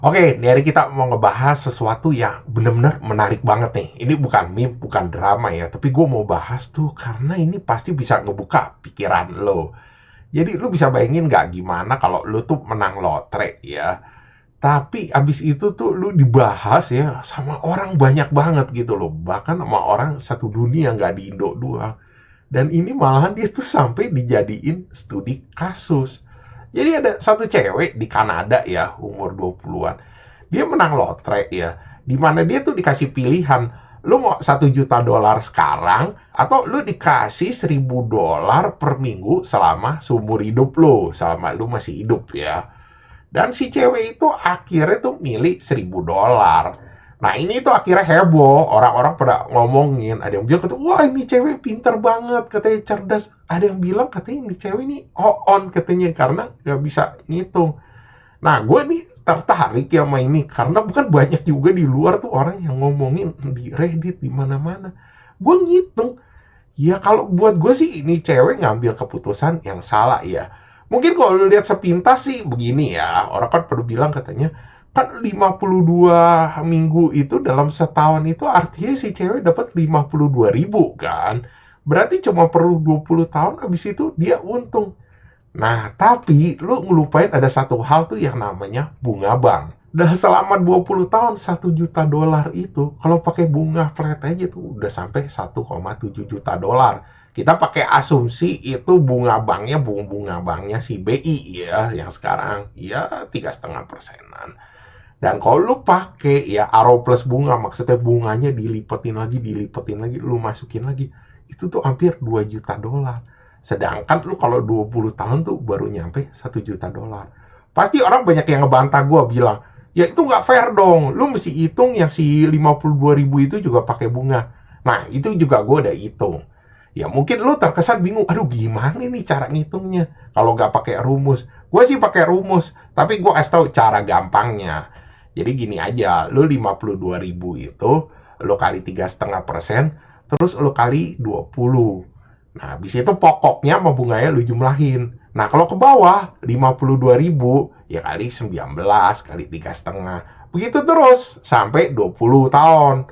Oke, dari kita mau ngebahas sesuatu yang bener-bener menarik banget nih. Ini bukan meme, bukan drama ya, tapi gue mau bahas tuh karena ini pasti bisa ngebuka pikiran lo. Jadi lu bisa bayangin nggak gimana kalau lu tuh menang lotre ya, tapi abis itu tuh lu dibahas ya sama orang banyak banget gitu loh, bahkan sama orang satu dunia nggak di Indo doang. Dan ini malahan dia tuh sampai dijadiin studi kasus. Jadi ada satu cewek di Kanada ya, umur 20-an. Dia menang lotre ya, di mana dia tuh dikasih pilihan, lu mau 1 juta dolar sekarang atau lu dikasih 1.000 dolar per minggu selama seumur hidup lu, selama lu masih hidup ya. Dan si cewek itu akhirnya tuh milih 1.000 dolar. Nah ini tuh akhirnya heboh, orang-orang pada ngomongin, ada yang bilang, wah ini cewek pinter banget, katanya cerdas. Ada yang bilang katanya ini cewek ini on katanya, karena nggak bisa ngitung. Nah gue nih tertarik ya sama ini, karena bukan banyak juga di luar tuh orang yang ngomongin di Reddit, di mana-mana. Gue ngitung, ya kalau buat gue sih ini cewek ngambil keputusan yang salah ya. Mungkin kalau lu lihat sepintas sih begini ya. Orang kan perlu bilang katanya, kan 52 minggu itu dalam setahun itu artinya si cewek dapat 52.000 kan. Berarti cuma perlu 20 tahun habis itu dia untung. Nah, tapi lu ngelupain ada satu hal tuh yang namanya bunga bank. Udah selama 20 tahun 1 juta dolar itu kalau pakai bunga flat aja tuh udah sampai 1,7 juta dolar. Kita pakai asumsi itu bunga banknya bunga banknya si BI ya yang sekarang ya 3,5%-an. Dan kalau lu pakai ya aro plus bunga, maksudnya bunganya dilipetin lagi, lu masukin lagi, itu tuh hampir 2 juta dolar. Sedangkan lu kalau 20 tahun tuh baru nyampe 1 juta dolar. Pasti orang banyak yang ngebantah gue bilang, ya itu nggak fair dong, lu mesti hitung yang si 52.000 itu juga pakai bunga. Nah itu juga gue udah hitung. Ya mungkin lu terkesan bingung, aduh gimana nih cara ngitungnya kalau nggak pakai rumus. Gue sih pakai rumus, tapi gue kasih tahu cara gampangnya. Jadi gini aja, lu 52.000 itu lu kali 3,5%, terus lu kali 20. Nah, habis itu pokoknya sama bunganya lu jumlahin. Nah, kalau ke bawah 52.000 ya kali 19 kali 3,5. Begitu terus sampai 20 tahun.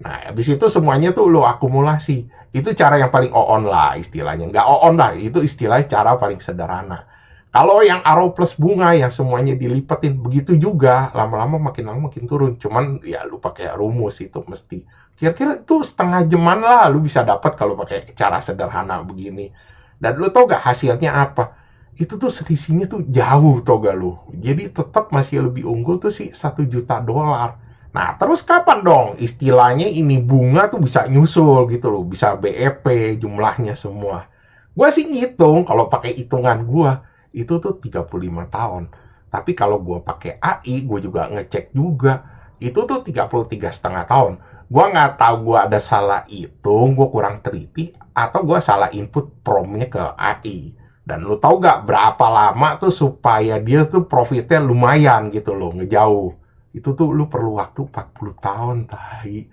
Nah, habis itu semuanya tuh lu akumulasi. Itu cara yang paling on lah istilahnya. Nggak on lah, itu istilahnya cara paling sederhana. Kalau yang aro plus bunga yang semuanya dilipetin, begitu juga. Lama-lama makin turun. Cuman ya lu pakai rumus itu mesti. Kira-kira itu setengah jaman lah lu bisa dapat kalau pakai cara sederhana begini. Dan lu tau gak hasilnya apa? Itu tuh selisihnya tuh jauh tau gak lu. Jadi tetap masih lebih unggul tuh sih 1 juta dolar. Nah, terus kapan dong istilahnya ini bunga tuh bisa nyusul gitu loh, bisa BEP jumlahnya semua. Gua sih ngitung kalau pakai hitungan gua itu tuh 35 tahun. Tapi kalau gua pakai AI, gua juga ngecek juga. Itu tuh 33,5 tahun. Gua nggak tahu gua ada salah hitung, gua kurang teliti, atau gua salah input promptnya ke AI. Dan lu tahu gak berapa lama tuh supaya dia tuh profitnya lumayan gitu loh, ngejauh. Itu tuh lu perlu waktu 40 tahun, tai.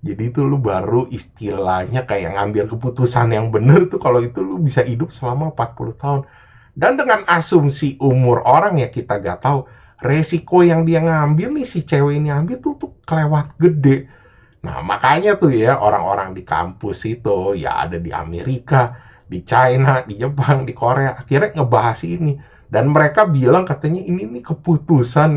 Jadi itu lu baru istilahnya kayak ngambil keputusan yang bener tuh kalau itu lu bisa hidup selama 40 tahun. Dan dengan asumsi umur orang ya kita gak tahu resiko yang dia ngambil nih si cewek ini ambil tuh kelewat gede. Nah, makanya tuh ya orang-orang di kampus itu ya ada di Amerika, di China, di Jepang, di Korea akhirnya ngebahas ini. Dan mereka bilang katanya ini nih keputusan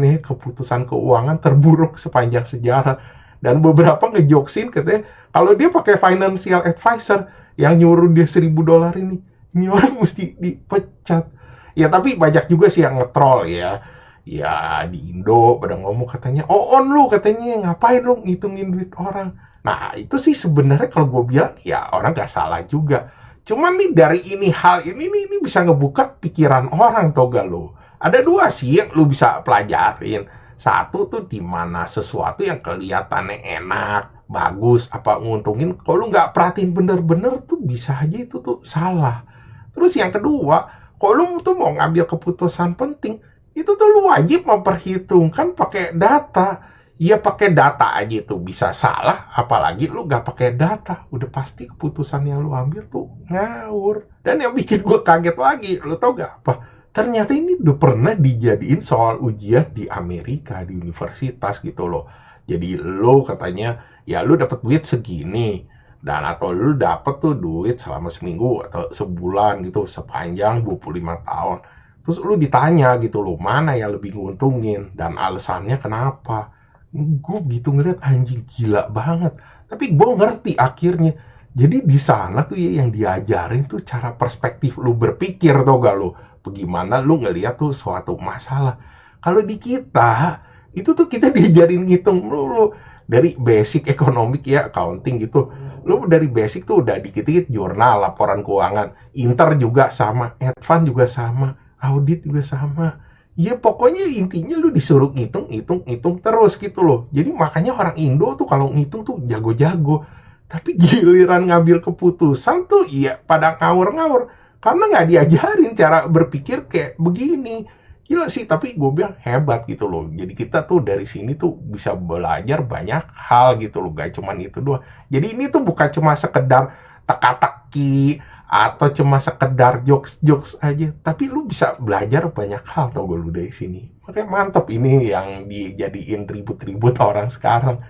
keuangan terburuk sepanjang sejarah. Dan beberapa ngejoksin katanya kalau dia pakai financial advisor yang nyuruh dia 1.000 dolar ini orang mesti dipecat. Ya tapi banyak juga sih yang ngetrol ya. Ya di Indo pada ngomong katanya, oh on lu katanya ngapain lu ngitungin duit orang. Nah itu sih sebenarnya kalau gue bilang ya orang gak salah juga. Cuman nih dari hal ini bisa ngebuka pikiran orang tau gak lo. Ada dua sih yang lu bisa pelajarin. Satu tuh dimana sesuatu yang kelihatannya enak, bagus, apa nguntungin, kalau lu nggak perhatiin bener-bener tuh bisa aja itu tuh salah. Terus yang kedua, kalau lu tuh mau ngambil keputusan penting, itu tuh lu wajib memperhitungkan pakai data. Ya pakai data aja itu bisa salah, apalagi lu gak pakai data. Udah pasti keputusan yang lu ambil tuh ngawur. Dan yang bikin gue kaget lagi, lu tau gak apa? ternyata ini udah pernah dijadiin soal ujian di Amerika, di universitas gitu loh. Jadi lo katanya, ya lu dapat duit segini, dan atau lu dapat tuh duit selama seminggu atau sebulan gitu, sepanjang 25 tahun. Terus lu ditanya gitu loh, mana yang lebih nguntungin dan alasannya kenapa. Gue gitu ngeliat, anjing gila banget. Tapi gue ngerti akhirnya. Jadi di sana tuh ya yang diajarin tuh cara perspektif lu berpikir, tau gak lu? Bagaimana lu ngeliat tuh suatu masalah. Kalau di kita, itu tuh kita diajarin ngitung dulu dari basic ekonomik ya, accounting gitu. Lu dari basic tuh udah dikit-dikit jurnal, laporan keuangan. Inter juga sama, advance juga sama, audit juga sama. Ya pokoknya intinya lu disuruh ngitung, ngitung, ngitung terus gitu loh. Jadi makanya orang Indo tuh kalau ngitung tuh jago-jago. Tapi giliran ngambil keputusan tuh ya pada ngawur-ngawur. Karena nggak diajarin cara berpikir kayak begini. Gila sih, tapi gue bilang hebat gitu loh. Jadi kita tuh dari sini tuh bisa belajar banyak hal gitu loh. Gak cuman itu doang. Jadi ini tuh bukan cuma sekedar teka-teki atau cuma sekedar jokes-jokes aja. Tapi lu bisa belajar banyak hal tau gue lu dari sini. Makanya mantep ini yang dijadiin ribut-ribut orang sekarang.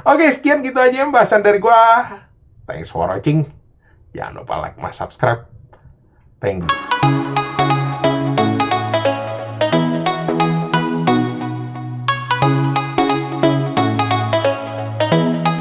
Oke, sekian gitu aja pembahasan dari gua. Thanks for watching. Jangan lupa like, subscribe. Thank you.